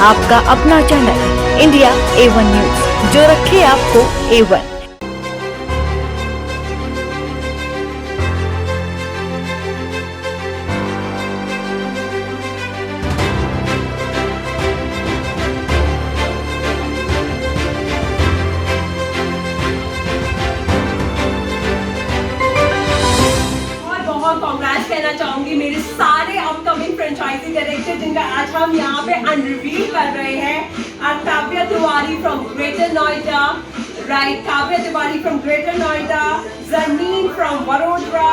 आपका अपना channel India A1 news, जो रखे आपको A1। कांग्रेस कहना चाहूंगी मेरे सारे अपकमिंग फ्रेंचाइजी डायरेक्टर जिनका आज हम यहाँ पे अनरिवील कर रहे हैं। Kavya Tiwari from Greater Noida, right, Kavya Tiwari from Greater Noida, Zameen from Vadodara,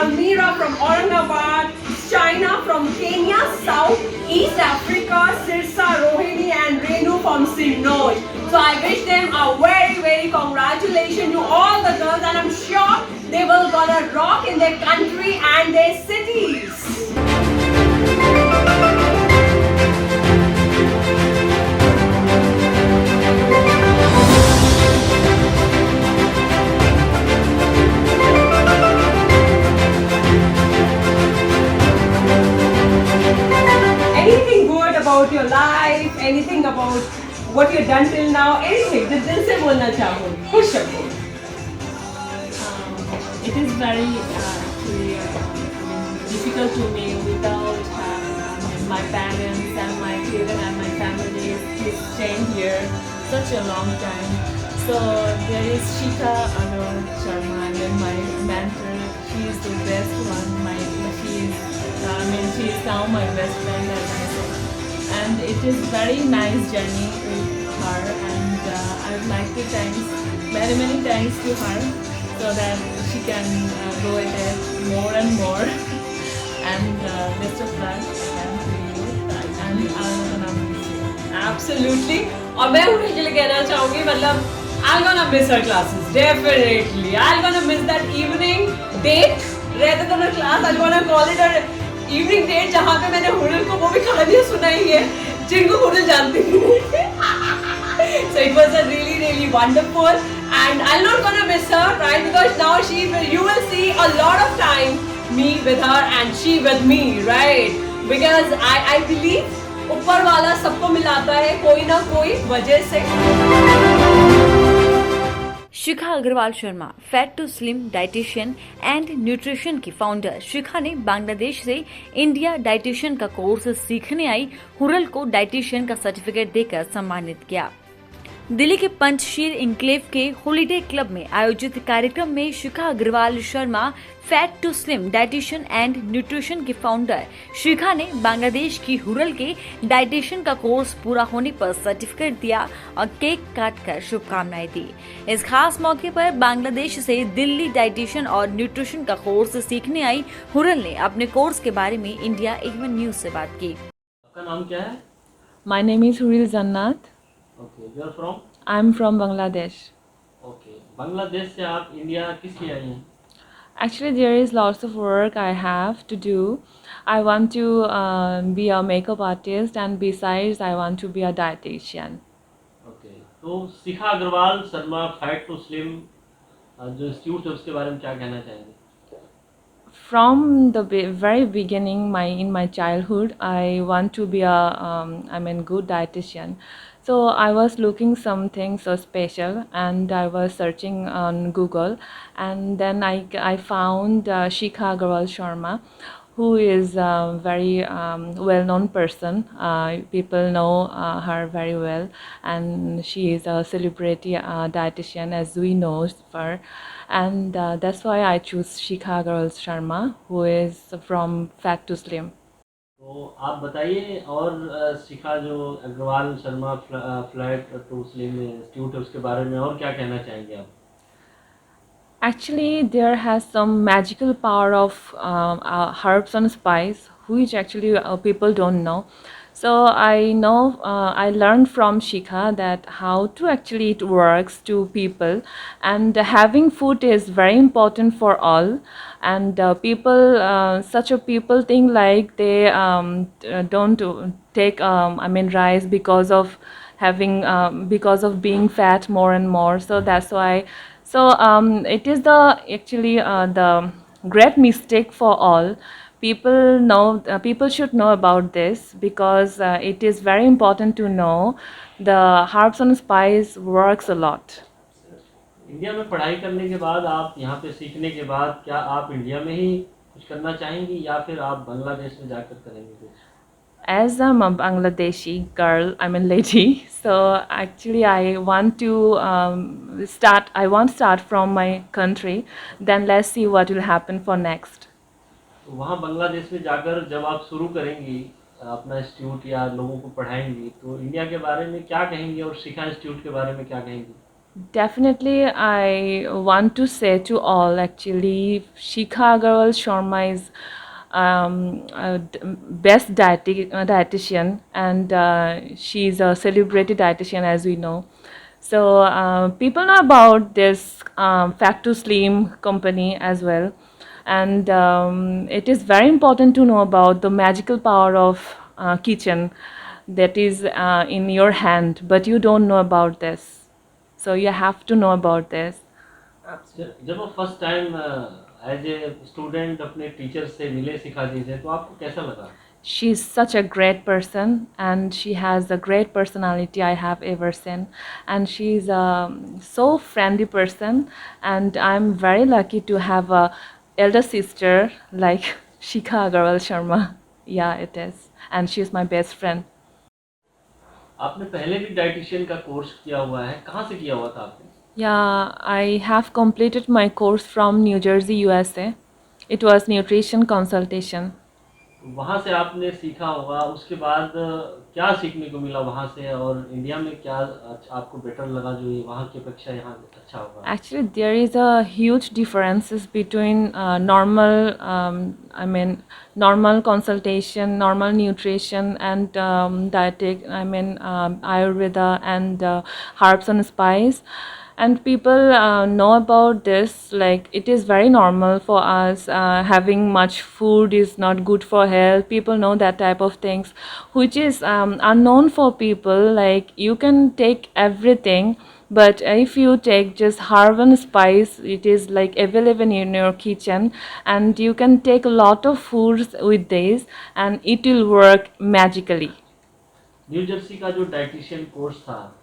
Amira from Aurangabad, China from Kenya, South East Africa, Sirsa Rohini and Renu from Sinoj. So I wish them a very congratulations to all the girls, and I'm sure they will gonna rock in their country and their cities. Anything good about your life, anything about what you've done till now, anything, जो दिल से बोलना चाहो, खुश रखो। It is very difficult to me without my parents and my children and my family to stay here such a long time. So there is Shikha Anur Sharma, and then my mentor. She is the best one. She is now my best friend, as I said. And it is very nice journey with her, and I would like to thanks many thanks to her, so that she can go ahead more and more. And best of luck again to you, and Absolutely. और मैं उन्हें के लिए कहना चाहूँगी, मतलब I'm gonna miss her classes, definitely. I'm gonna miss that evening date rather than a class. I'm gonna call it a evening date जहाँ पे मैंने हुडल को वो भी कहानियाँ सुनाई है जिनको हुडल जानती थी। So it was a really wonderful, and I'm not gonna miss her, right? Because now you will see a lot of time me with her and she with me, right? Because I believe ऊपर वाला सबको मिलाता है कोई ना कोई वजह से। Shikha Agarwal Sharma fat to slim dietitian and nutrition की फाउंडर शिखा ने बांग्लादेश से इंडिया डाइटिशियन का कोर्स सीखने आई हुरल को डाइटिशियन का सर्टिफिकेट देकर सम्मानित किया। दिल्ली के पंचशील इंक्लेव के हॉलीडे क्लब में आयोजित कार्यक्रम में Shikha Agarwal Sharma fat to slim dietitian and nutrition की फाउंडर शिखा ने बांग्लादेश की हुरल के डाइटिशियन का कोर्स पूरा होने पर सर्टिफिकेट दिया और केक काटकर शुभकामनाएं दी। इस खास मौके पर बांग्लादेश से दिल्ली डाइटिशियन और न्यूट्रिशन का कोर्स सीखने आई हुरल ने अपने कोर्स के बारे में इंडिया A1 न्यूज से बात की। आपका नाम क्या है? My name is Huril Jannat. Okay, you are from? I'm from Bangladesh. Okay, Bangladesh से आप इंडिया किस लिए आई हैं? Actually, there is lots of work I have to do. I want to be a makeup artist, and besides, I want to be a dietitian. Okay, तो Shikha Agarwal Sharma fat to Slim जो institute है उसके बारे में क्या कहना चाहेंगे? From the very beginning, in my childhood, I want to be good dietitian. So I was looking something so special, and I was searching on Google, and then I found Shikha Agarwal Sharma, who is a very well-known person. People know her very well, and she is a celebrity dietitian, as we know her. And that's why I choose Shikha Agarwal Sharma, who is from Fat to Slim. तो आप बताइए, और शिखा जो Agarwal Sharma fat to slim institute है उसके बारे में और क्या कहना चाहेंगे आप? Actually, there has some magical power of herbs and spice, which actually people don't know. So I know, I learned from Shikha that how to actually it works to people, and having food is very important for all. And such a people think like they don't take rice because of having because of being fat more and more. So that's why. So it is the actually the great mistake for all, People should know about this because it is very important to know the herbs and spice works a lot. India में पढ़ाई करने के बाद, आप यहाँ पे सीखने के बाद, क्या आप इंडिया में ही कुछ करना चाहेंगी या फिर आप बांग्लादेश में जाकर करेंगे कुछ? As I'm a Bangladeshi girl, I mean lady, so actually I want to start. I want to start from my country. Then let's see what will happen for next. तो वहाँ बांग्लादेश में जाकर जब आप शुरू करेंगी अपना इंस्टीट्यूट या लोगों को पढ़ाएंगी, तो इंडिया के बारे में क्या कहेंगी और शिखा इंस्टीट्यूट के बारे में क्या कहेंगी? Definitely, I want to say to all actually, Shikha Agarwal Sharma is best dietitian, and she's a celebrated dietitian as we know. So people know about this Fat to Slim company as well, and it is very important to know about the magical power of kitchen that is in your hand, but you don't know about this. So you have to know about this. जब वो first time as a student अपने teacher से मिले शिखा जी से, तो आपको कैसा लगा? She's such a great person and she has a great personality I have ever seen. And she's a so friendly person, and I'm very lucky to have a elder sister like Shikha Agarwal Sharma. Yeah, it is. And she's my best friend. आपने पहले भी dietitian का course किया हुआ है, कहाँ से किया हुआ था आपने? Yeah, I have completed my course from New Jersey, USA. It was nutrition consultation. वहाँ से आपने सीखा होगा, उसके बाद क्या सीखने को मिला वहाँ से, और इंडिया में क्या आपको बेटर लगा जो ये वहाँ की अपेक्षा यहाँ अच्छा होगा? Actually, there is a huge differences between normal consultation, normal nutrition, and dietic. Ayurveda and herbs and spice. And people know about this, like it is very normal for us. Having much food is not good for health. People know that type of things, which is unknown for people. Like you can take everything, but if you take just herb and spice, it is like available in your kitchen, and you can take a lot of foods with this, and it will work magically. New Jersey का जो dietitian course था,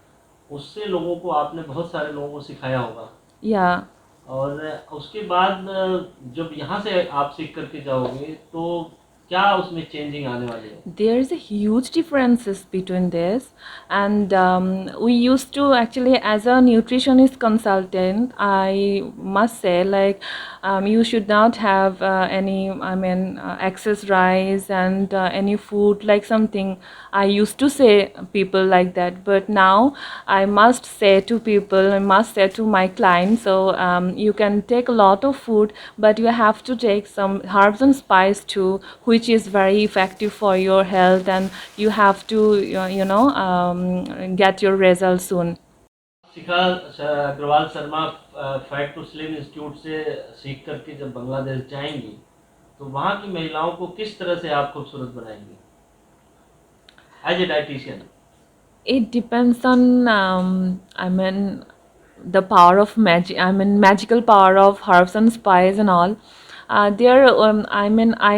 उससे लोगों को आपने बहुत सारे लोगों को सिखाया होगा, Yeah. और उसके बाद जब यहाँ से आप सीख करके जाओगे तो क्या उसमें चेंजिंग आने वाली है? There is a huge differences between this, and we used to actually, as a nutritionist consultant, I must say, like you should not have excess rice and any food like something. I used to say people like that, but now I must say to people, I must say to my clients, so you can take a lot of food, but you have to take some herbs and spice too, which is very effective for your health, and you have to get your results soon. Shikha Agarwal Sharma fat to slim institute से सीख करके जब बांग्लादेश जाएंगी, तो वहाँ की महिलाओं को किस तरह से आप खूबसूरत बनाएंगे as a dietitian? It depends on the power of magical power of herbs and spice and all. I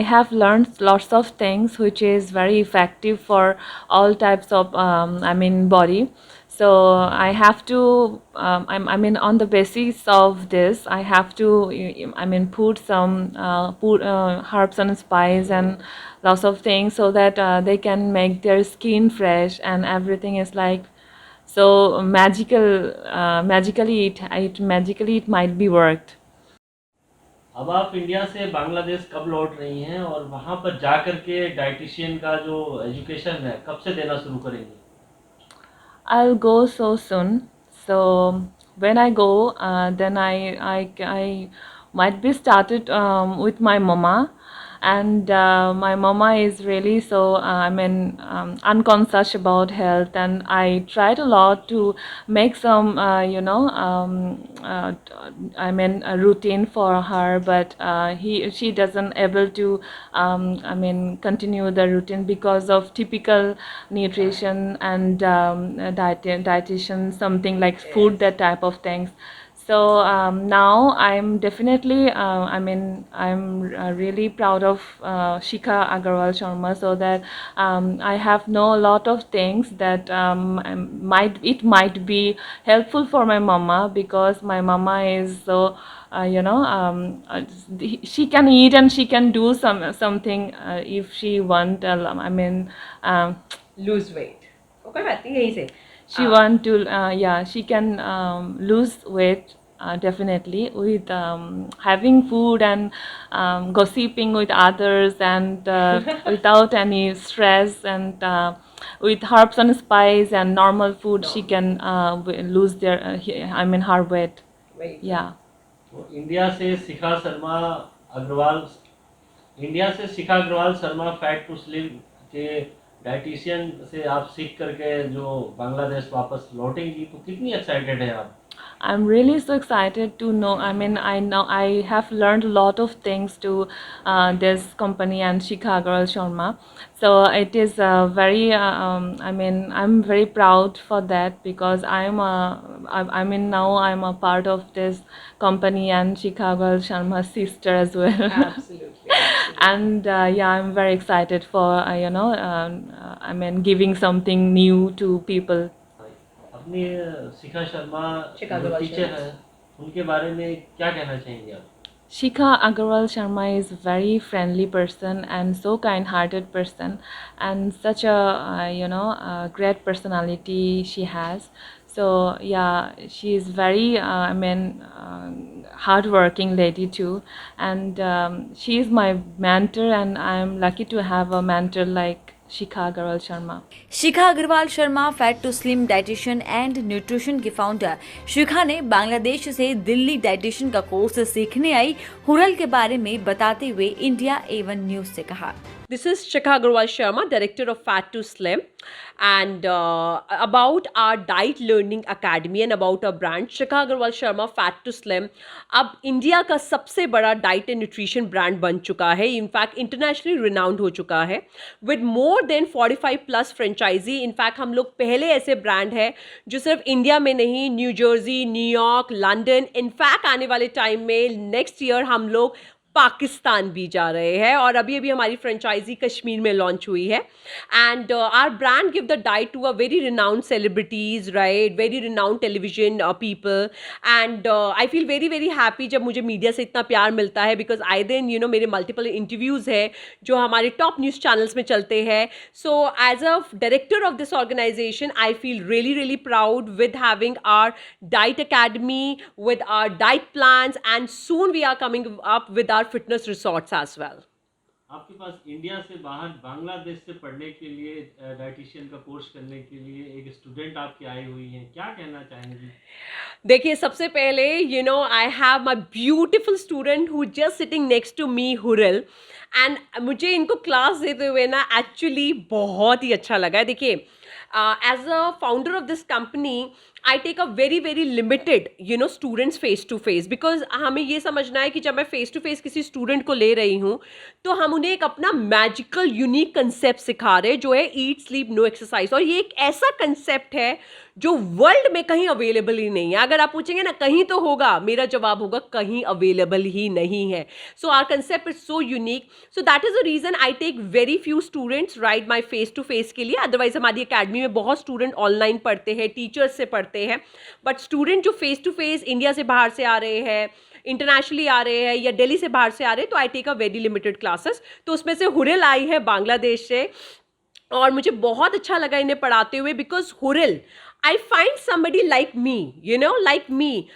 have learned lots of things which is very effective for all types of body. So I have to on the basis of this, I have to put some herbs and spice and lots of things, so that they can make their skin fresh, and everything is like so magically it might be worked. अब आप India से बांग्लादेश कब लौट रही हैं, और वहाँ पर जा कर के डाइटिशियन का जो एजुकेशन है कब से देना शुरू करेंगी? I'll go so soon. So when I go, then I might be started with my mama, and my mama is really so unconscious about health, and I tried a lot to make some a routine for her, but she doesn't able to continue the routine because of typical nutrition and dietitian, something like food, that type of things. So now I'm definitely, I'm really proud of Shikha Agarwal Sharma, so that I have know a lot of things that might be helpful for my mama, because my mama is so she can eat and she can do something if she want. Um, lose weight. कोई बात नहीं यहीं से. she want to she can lose weight definitely with having food and gossiping with others, and without any stress, and with herbs and spice and normal food she can lose their her weight. Very good. Yeah. तो India से Shikha Agarwal Sharma fat to Slim के dietitian से आप सीख करके जो बांग्लादेश वापस लौटेंगी, तो कितनी एक्साइटेड है आप? I'm really so excited to know. I know I have learned a lot of things to this company and Shikha Agarwal Sharma. So it is very. I'm very proud for that, because now I'm a part of this company and Shikha Agarwal Sharma's sister as well. Absolutely. And I'm very excited for giving something new to people. अपनी शिखा शर्मा शिखा जो Agarwal teacher Sharma. हैं उनके बारे में क्या कहना चाहेंगे आप? Shikha Agarwal Sharma is very friendly person and so kind-hearted person, and such a great personality she has. So yeah, she is very hardworking lady too, and she is my mentor, and I am lucky to have a mentor like Shikha Agarwal Sharma. Shikha Agarwal Sharma fat to slim dietitian and nutrition की founder Shikha ने बांग्लादेश से Delhi dietitian का course सीखने आई Hural के बारे में बताते हुए इंडिया A1 न्यूज से कहा. This is Shikha Agarwal Sharma, director of Fat to Slim, and about our diet learning academy and about our brand Shikha Agarwal Sharma Fat to Slim अब इंडिया का सबसे बड़ा डाइट एंड न्यूट्रिशन ब्रांड बन चुका है. In fact internationally renowned हो चुका है with more than 45 plus franchisee. In fact हम लोग पहले ऐसे ब्रांड है जो सिर्फ इंडिया में नहीं, new Jersey, New York, London, in fact आने वाले टाइम में नेक्स्ट ईयर हम लोग पाकिस्तान भी जा रहे हैं, और अभी अभी हमारी फ्रेंचाइजी कश्मीर में लॉन्च हुई है. And our brand give the diet to a very renowned celebrities, right, very renowned television people. And I feel very very happy जब मुझे मीडिया से इतना प्यार मिलता है, बिकॉज आई देन मेरे मल्टीपल इंटरव्यूज़ है जो हमारे टॉप न्यूज़ चैनल्स में चलते हैं. So as a director of this organisation I feel really really proud with having our diet academy, with our diet plans, and soon we are coming up with our fitness resorts as well. आपके पास India से बाहर बांग्लादेश से पढ़ने के लिए dietitian का course करने के लिए एक स्टूडेंट आपकी आई हुई हैं, क्या कहना चाहेंगी? देखिए, सबसे पहले I have my beautiful student who just sitting next to me, Huril, and मुझे इनको क्लास देते हुए ना एक्चुअली बहुत ही अच्छा लगा है. देखिए, as a founder of this company I take a very very limited students face to face, because हमें ये समझना है कि जब मैं फेस टू फेस किसी स्टूडेंट को ले रही हूँ तो हम उन्हें एक अपना मैजिकल यूनिक कंसेप्ट सिखा रहे हैं जो है ईट स्लीप नो एक्सरसाइज. और ये एक ऐसा कंसेप्ट है जो वर्ल्ड में कहीं अवेलेबल ही नहीं है. अगर आप पूछेंगे ना कहीं तो होगा, मेरा जवाब होगा कहीं अवेलेबल ही नहीं है. So our concept is so unique. So that is the reason I take very few students right my face to face के लिए. अदरवाइज हमारी अकेडमी में बहुत स्टूडेंट ऑनलाइन पढ़ते हैं, टीचर्स से पढ़ते हैं, बट स्टूडेंट जो फेस टू फेस इंडिया से बाहर से आ रहे हैं, इंटरनेशनली आ रहे हैं या दिल्ली से बाहर से आ रहे हैं, तो I take a very limited classes. तो उसमें से हुरल आई है बांग्लादेश से, और मुझे बहुत अच्छा लगा इन्हें पढ़ाते हुए, because Hural I find somebody like me, like me.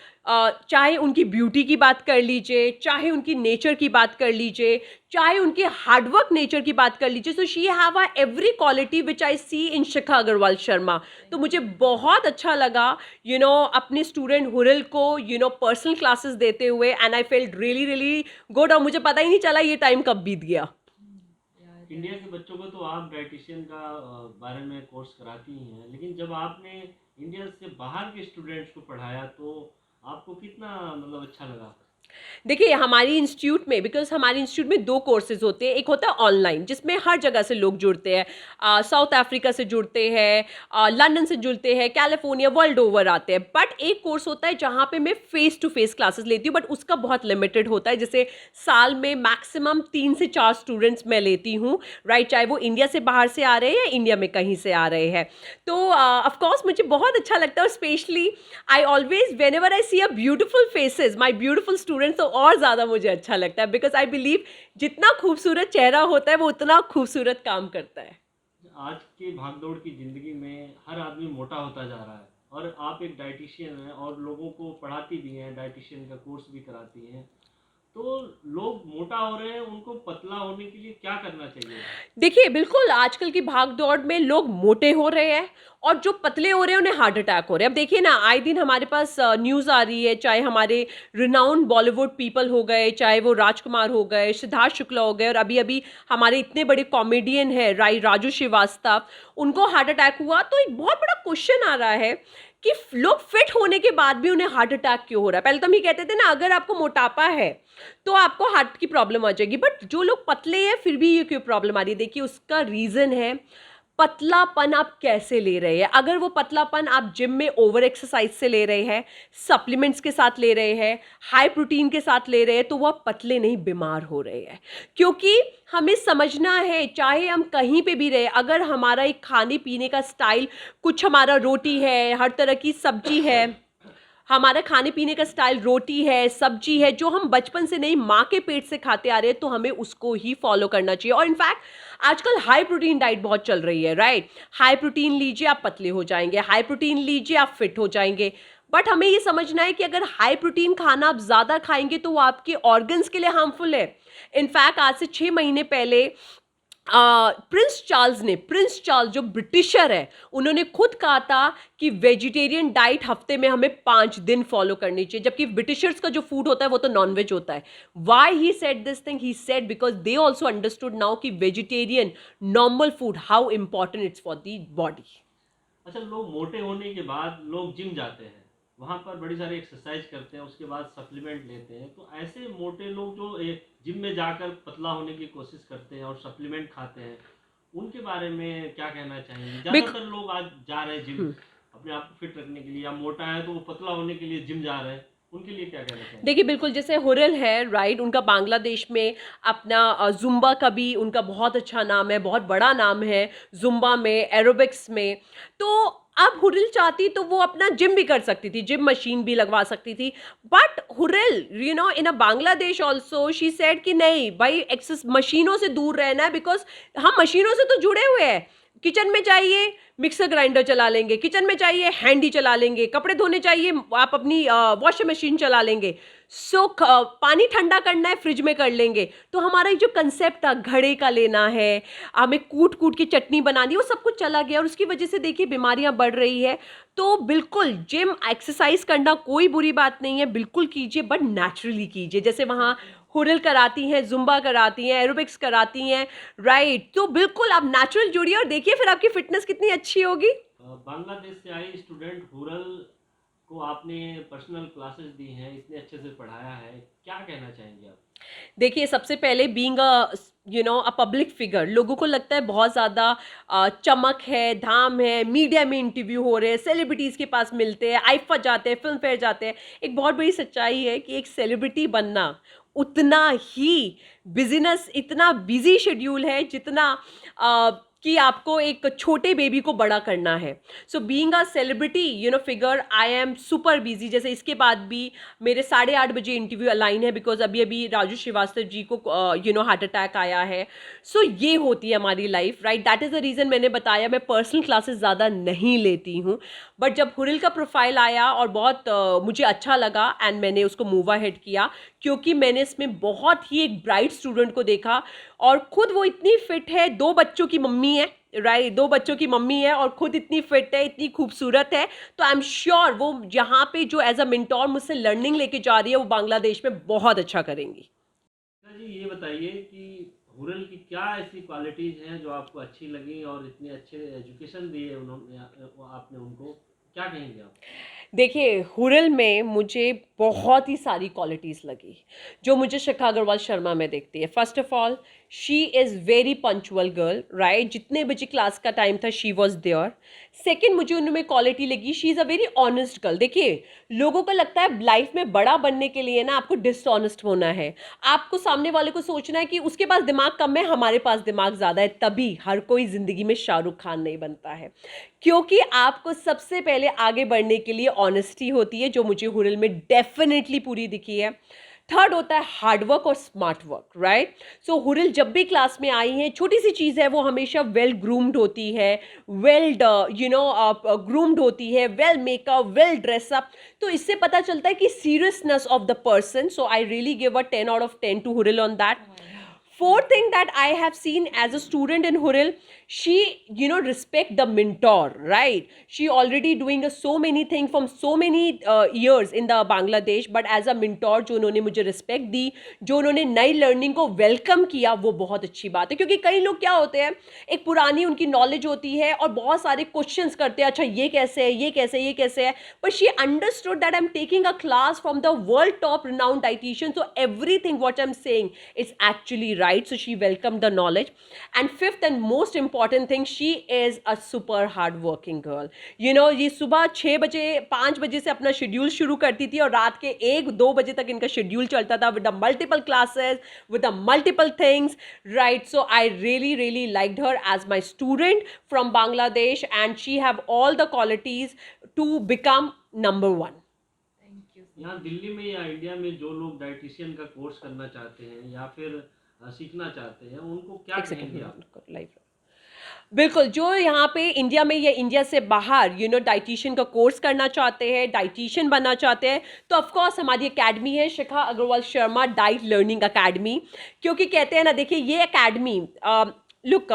चाहे उनकी ब्यूटी की बात कर लीजिए, चाहे उनकी नेचर की बात कर लीजिए, चाहे उनके हार्डवर्क नेचर की बात कर लीजिए. So she have a every quality which I see in Shikha Agarwal Sharma. तो मुझे बहुत अच्छा लगा अपने स्टूडेंट हुरल को पर्सनल क्लासेस देते हुए, and I felt really really good. और मुझे पता ही नहीं चला ये टाइम कब बीत गया. इंडिया के बच्चों को तो आप डाइटिशियन का बारे में कोर्स कराती ही हैं, लेकिन जब आपने इंडिया से बाहर के स्टूडेंट्स को पढ़ाया तो आपको कितना मतलब अच्छा लगा? देखिए हमारी इंस्टीट्यूट में, बिकॉज हमारे इंस्टीट्यूट में 2 कोर्सेज होते हैं। एक होता है ऑनलाइन जिसमें हर जगह से लोग जुड़ते हैं, साउथ अफ्रीका से जुड़ते हैं, लंदन से जुड़ते हैं, कैलिफोर्निया, वर्ल्ड ओवर आते हैं। बट एक कोर्स होता है जहाँ पे मैं फेस टू फेस क्लासेस लेती हूँ, बट उसका बहुत लिमिटेड होता है। जैसे साल में मैक्सिमम 3 से 4 स्टूडेंट्स मैं लेती हूँ, राइट, चाहे वो इंडिया से बाहर से आ रहे हैं या इंडिया में कहीं से आ रहे हैं। तो ऑफकोर्स मुझे बहुत अच्छा लगता है, और specially I always whenever I see a beautiful faces my beautiful students, तो और ज़्यादा मुझे अच्छा लगता है, बिकॉज आई बिलीव जितना खूबसूरत चेहरा होता है वो उतना खूबसूरत काम करता है। आज की भागदौड़ की ज़िंदगी में हर आदमी मोटा होता जा रहा है, और आप एक डाइटिशियन हैं और लोगों को पढ़ाती भी हैं, डाइटिशियन का कोर्स भी कराती हैं। तो लोग मोटा हो रहे हैं, उनको पतला होने के लिए क्या करना चाहिए? देखिए बिल्कुल आजकल की भाग दौड़ में लोग मोटे हो रहे हैं, और जो पतले हो रहे हैं उन्हें हार्ट अटैक हो रहे हैं। अब देखिए ना, आए दिन हमारे पास न्यूज़ आ रही है, चाहे हमारे रिनाउंड बॉलीवुड पीपल हो गए, चाहे वो राजकुमार हो गए, सिद्धार्थ शुक्ला हो गए, और अभी अभी हमारे इतने बड़े कॉमेडियन हैं राजू श्रीवास्तव, उनको हार्ट अटैक हुआ। तो एक बहुत बड़ा क्वेश्चन आ रहा है कि लोग फिट होने के बाद भी उन्हें हार्ट अटैक क्यों हो रहा है। पहले तो हम ये कहते थे ना, अगर आपको मोटापा है तो आपको हार्ट की प्रॉब्लम आ जाएगी, बट जो लोग पतले हैं फिर भी ये क्यों प्रॉब्लम आ रही है? देखिए उसका रीज़न है पतलापन आप कैसे ले रहे हैं। अगर वो पतलापन आप जिम में ओवर एक्सरसाइज से ले रहे हैं, सप्लीमेंट्स के साथ ले रहे हैं, हाई प्रोटीन के साथ ले रहे हैं, तो वो आप पतले नहीं बीमार हो रहे हैं। क्योंकि हमें समझना है, चाहे हम कहीं पे भी रहे, अगर हमारा एक खाने पीने का स्टाइल, कुछ हमारा रोटी है, हर तरह की सब्जी है, हमारा खाने पीने का स्टाइल रोटी है, सब्जी है, जो हम बचपन से नहीं माँ के पेट से खाते आ रहे हैं, तो हमें उसको ही फॉलो करना चाहिए। और इनफैक्ट आजकल हाई प्रोटीन डाइट बहुत चल रही है, राइट। हाई प्रोटीन लीजिए आप पतले हो जाएंगे, हाई प्रोटीन लीजिए आप फिट हो जाएंगे। बट हमें ये समझना है कि अगर हाई प्रोटीन खाना आप ज़्यादा खाएंगे तो वो आपके ऑर्गन्स के लिए हार्मफुल है। इनफैक्ट आज से 6 महीने पहले प्रिंस चार्ल्स जो ब्रिटिशर है, उन्होंने खुद कहा था कि वेजिटेरियन डाइट हफ्ते में हमें 5 दिन फॉलो करनी चाहिए, जबकि ब्रिटिशर्स का जो फूड होता है वो तो नॉनवेज होता है। Why he said this thing? He said because they also understood now कि vegetarian normal food how important it's for the body. अच्छा, लोग मोटे होने के बाद लोग जिम जाते हैं, वहाँ पर बड़ी सारी एक्सरसाइज करते हैं, उसके बाद सप्लीमेंट लेते हैं। तो ऐसे मोटे लोग जो जिम में जाकर पतला होने की कोशिश करते हैं और सप्लीमेंट खाते हैं, उनके बारे में क्या कहना चाहेंगे? ज़्यादातर लोग आज जा रहे हैं जिम अपने आप को फिट रखने के लिए, या मोटा है तो वो पतला होने के लिए जिम जा रहे हैं, उनके लिए क्या कहना चाहेंगे? देखिए बिल्कुल, जैसे हुरल है, राइट, उनका बांग्लादेश में अपना जुम्बा का भी उनका बहुत अच्छा नाम है, बहुत बड़ा नाम है जुम्बा में, एरोबिक्स में। तो अब हुरल चाहती तो वो अपना जिम भी कर सकती थी, जिम मशीन भी लगवा सकती थी। But Hural in a Bangladesh also she said कि नहीं भाई, एक्सेस मशीनों से दूर रहना है, बिकॉज हम मशीनों से तो जुड़े हुए हैं। किचन में चाहिए मिक्सर ग्राइंडर चला लेंगे, किचन में चाहिए हैंडी चला लेंगे, कपड़े धोने चाहिए आप अपनी वॉशिंग मशीन चला लेंगे, पानी ठंडा करना है फ्रिज में कर लेंगे। तो हमारा जो कंसेप्ट था घड़े का लेना है, हमें कूट कूट की चटनी बनानी, वो सब कुछ चला गया, और उसकी वजह से देखिए बीमारियां बढ़ रही है। तो बिल्कुल जिम एक्सरसाइज करना कोई बुरी बात नहीं है, बिल्कुल कीजिए, बट नेचुरली कीजिए। जैसे वहाँ हुरल कराती हैं, जुम्बा कराती हैं, एरोबिक्स कराती हैं, राइट। तो बिल्कुल आप नेचुरल जुड़िए और देखिए फिर आपकी फिटनेस कितनी अच्छी होगी। बांग्लादेश से आई स्टूडेंट हुरल को आपने पर्सनल क्लासेस दी हैं, इतने अच्छे से पढ़ाया है, क्या कहना चाहेंगे आप? देखिए सबसे पहले बीइंग अ पब्लिक फिगर, लोगों को लगता है बहुत ज़्यादा चमक है, धाम है, मीडिया में इंटरव्यू हो रहे हैं, सेलिब्रिटीज़ के पास मिलते हैं, आईफा जाते हैं, फिल्म फेयर जाते हैं। एक बहुत बड़ी सच्चाई है कि एक सेलिब्रिटी बनना उतना ही बिजनेस, इतना बिजी शेड्यूल है जितना कि आपको एक छोटे बेबी को बड़ा करना है। So being a celebrity figure, I am super busy. जैसे इसके बाद भी मेरे 8:30 बजे इंटरव्यू अलाइन है, बिकॉज अभी अभी राजू श्रीवास्तव जी को हार्ट अटैक आया है। सो ये होती है हमारी life, right. That is the reason मैंने बताया मैं पर्सनल क्लासेस ज़्यादा नहीं लेती हूँ। बट जब हुरल का प्रोफाइल आया और बहुत मुझे अच्छा लगा, एंड मैंने उसको मूव अहेड किया, क्योंकि मैंने इसमें बहुत ही एक ब्राइट स्टूडेंट को देखा, और खुद वो इतनी फिट है, 2 बच्चों की मम्मी है, राइट, 2 बच्चों की मम्मी है, और खुद इतनी फिट है, इतनी खूबसूरत है। तो आई एम श्योर वो यहाँ पे जो एज अ मेंटोर मुझसे लर्निंग लेके जा रही है, वो बांग्लादेश में बहुत अच्छा करेंगी। जी, ये बताइए कि हुरल की क्या ऐसी क्वालिटीज़ हैं जो आपको अच्छी लगी और इतने अच्छे एजुकेशन दिए उन्होंने, आपने उनको, क्या कहेंगे आप? देखिए, हुरल में मुझे बहुत ही सारी क्वालिटीज़ लगी जो मुझे शिखा अग्रवाल शर्मा में दिखती है। First of all, she is very punctual girl, right? जितने बजे क्लास का टाइम था शी वॉज देयर। सेकेंड, मुझे उनमें क्वालिटी लगी, she is a very honest girl. देखिए, लोगों को लगता है लाइफ में बड़ा बनने के लिए ना आपको डिसऑनेस्ट होना है, आपको सामने वाले को सोचना है कि उसके पास दिमाग कम है, हमारे पास दिमाग ज़्यादा है। तभी हर कोई ज़िंदगी में शाहरुख खान नहीं बनता है, क्योंकि आपको सबसे पहले आगे बढ़ने के लिए ऑनेस्टी होती है, जो मुझे हुरल में डेफिनेटली पूरी दिखी है। थर्ड होता है हार्ड वर्क और स्मार्ट वर्क, राइट? सो हुरल जब भी क्लास में आई है, छोटी सी चीज़ है, वो हमेशा वेल ग्रूम्ड होती है, वेल ग्रूम्ड होती है, वेल मेकअप, वेल ड्रेसअप। तो इससे पता चलता है कि seriousness of the person. So I really give a 10 out of 10 to Huril on that. Fourth thing that I have seen as a student in Huril, she respect the mentor, right? She already doing so many things from so many years in the Bangladesh, but as a mentor जो उन्होंने मुझे respect दी, जो उन्होंने नई learning को welcome किया, वो बहुत अच्छी बात है। क्योंकि कई लोग क्या होते हैं, एक पुरानी उनकी knowledge होती है और बहुत सारे questions करते हैं, अच्छा ये कैसे है, ये कैसे है, ये कैसे है, but she understood that I'm taking a class from the world top renowned dietitian, so everything what I'm saying is actually right. So she welcomed the knowledge. And fifth and most important thing, she is a super hard working girl. ये सुबह 6 बजे 5 बजे से अपना schedule शुरू करती थी और रात के 1-2 बजे तक इनका शेड्यूल चलता था, with the multiple classes, with the multiple things, right? So I really liked her as my student from Bangladesh, and she have all the qualities to become number one. यहाँ दिल्ली में या इंडिया में जो लोग dietitian का course करना चाहते हैं या फिर सीखना चाहते हैं, उनको क्या एक कहेंगे सेकंड आप? लाइव। बिल्कुल, जो यहाँ पे इंडिया में या इंडिया से बाहर डाइटिशियन का कोर्स करना चाहते हैं, डाइटिशियन बनना चाहते हैं, तो ऑफ कोर्स हमारी एकेडमी है Shikha Agarwal Sharma diet learning academy. क्योंकि कहते हैं ना, देखिए ये academy, look,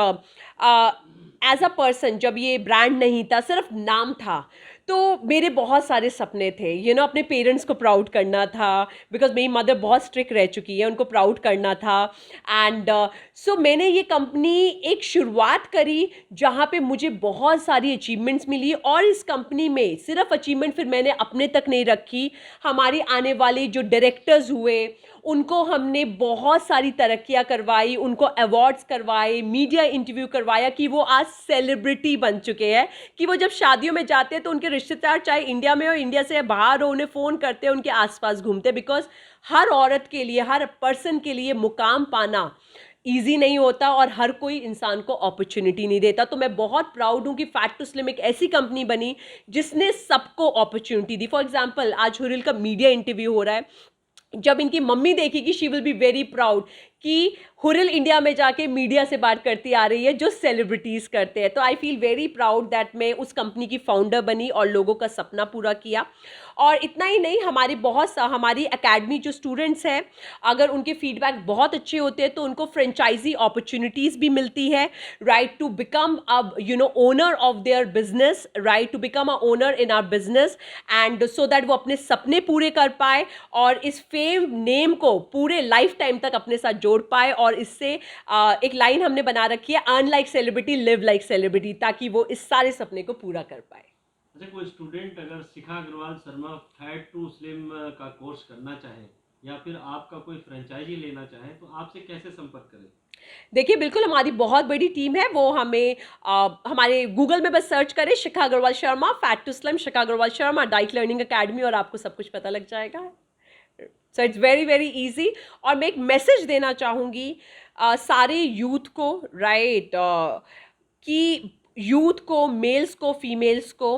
as a person, जब ये ब्रांड नहीं था, सिर्फ नाम था, तो मेरे बहुत सारे सपने थे, अपने पेरेंट्स को प्राउड करना था, बिकॉज मेरी मदर बहुत स्ट्रिक्ट रह चुकी है, उनको प्राउड करना था। एंड सो मैंने ये कंपनी एक शुरुआत करी जहाँ पे मुझे बहुत सारी अचीवमेंट्स मिली, और इस कंपनी में सिर्फ अचीवमेंट फिर मैंने अपने तक नहीं रखी, हमारे आने वाले जो डायरेक्टर्स हुए उनको हमने बहुत सारी तरक्कियाँ करवाई, उनको अवार्ड्स करवाए, मीडिया इंटरव्यू करवाया, कि वो आज सेलिब्रिटी बन चुके हैं, कि वो जब शादियों में जाते हैं तो उनके रिश्तेदार चाहे इंडिया में हो, इंडिया से बाहर हो, उन्हें फ़ोन करते हैं, उनके आसपास घूमते हैं। बिकॉज हर औरत के लिए, हर पर्सन के लिए मुकाम पाना ईजी नहीं होता, और हर कोई इंसान को अपॉर्चुनिटी नहीं देता। तो मैं बहुत प्राउड हूँ कि फैट टू स्लिम एक ऐसी कंपनी बनी जिसने सबको अपॉर्चुनिटी दी। फॉर एग्जांपल, आज हुरिल का मीडिया इंटरव्यू हो रहा है, जब इनकी मम्मी देखेगी she will be very proud कि हुरिल इंडिया में जाके मीडिया से बात करती आ रही है, जो सेलिब्रिटीज़ करते हैं। तो आई फील वेरी प्राउड दैट मैं उस कंपनी की फाउंडर बनी और लोगों का सपना पूरा किया। और इतना ही नहीं, हमारी एकेडमी जो स्टूडेंट्स हैं, अगर उनके फीडबैक बहुत अच्छे होते हैं तो उनको फ्रेंचाइजी अपॉर्चुनिटीज़ भी मिलती है, right, to become owner of their business, right, to become a owner in our business, and so that वो अपने सपने पूरे कर पाए और इस फेम नेम को पूरे लाइफ टाइम तक अपने साथ जोड़ पाए। और इससे एक लाइन हमने बना रखी है, earn like celebrity, live like celebrity, ताकि वो इस सारे सपने को पूरा कर पाए। अच्छा, कोई स्टूडेंट अगर Shikha Agarwal Sharma fat to Slim का कोर्स करना चाहे या फिर आपका कोई फ्रेंचाइजी लेना चाहे, तो आपसे कैसे संपर्क करें? देखिए, बिल्कुल हमारी बहुत बड़ी टीम है, वो हमें हमारे गूगल में बस सर्च करें Shikha Agarwal Sharma, fat to Slim Shikha Agarwal Sharma diet learning academy, और आपको सब कुछ पता लग जाएगा। So it's very easy. और मैं एक मैसेज देना चाहूँगी सारे यूथ को, राइट, कि यूथ को, मेल्स को, फीमेल्स को,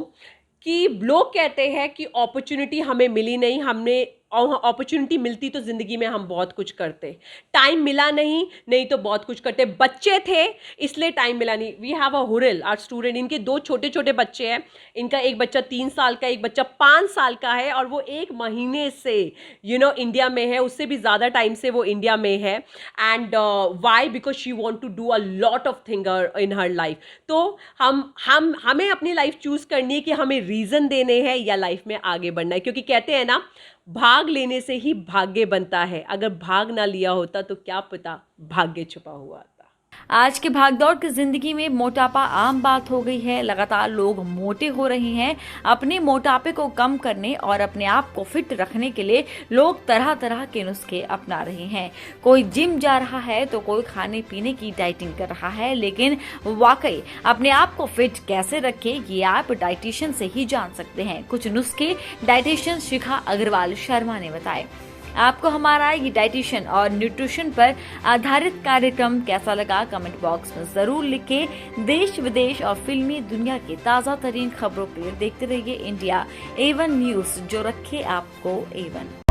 कि लोग कहते हैं कि अपॉर्चुनिटी हमें मिली नहीं, हमने अपॉर्चुनिटी मिलती तो ज़िंदगी में हम बहुत कुछ करते, टाइम मिला नहीं तो बहुत कुछ करते, बच्चे थे इसलिए टाइम मिला नहीं। We have a Huril, our student, इनके 2 छोटे बच्चे हैं, इनका एक बच्चा 3 साल का, एक बच्चा 5 साल का है, और वो 1 महीने से इंडिया में है, उससे भी ज़्यादा टाइम से वो इंडिया में है। And why? Because she want to do a lot of thing in her life. तो हमें अपनी लाइफ चूज़ करनी है कि हमें रीज़न देने हैं या लाइफ में आगे बढ़ना है, क्योंकि कहते हैं ना, भाग लेने से ही भाग्य बनता है, अगर भाग ना लिया होता तो क्या पता भाग्य छुपा हुआ था। आज के भागदौड़ की जिंदगी में मोटापा आम बात हो गई है। लगातार लोग मोटे हो रहे हैं। अपने मोटापे को कम करने और अपने आप को फिट रखने के लिए लोग तरह तरह के नुस्खे अपना रहे हैं। कोई जिम जा रहा है तो कोई खाने पीने की डाइटिंग कर रहा है, लेकिन वाकई अपने आप को फिट कैसे रखें ये आप डाइटिशियन से ही जान सकते हैं। कुछ नुस्खे डाइटिशियन शिखा अग्रवाल शर्मा ने बताए। आपको हमारा ये डाइटिशियन और न्यूट्रिशन पर आधारित कार्यक्रम कैसा लगा कमेंट बॉक्स में जरूर लिखें। देश विदेश और फिल्मी दुनिया की ताजा तरीन खबरों के लिए देखते रहिए इंडिया A1 न्यूज, जो रखे आपको A1।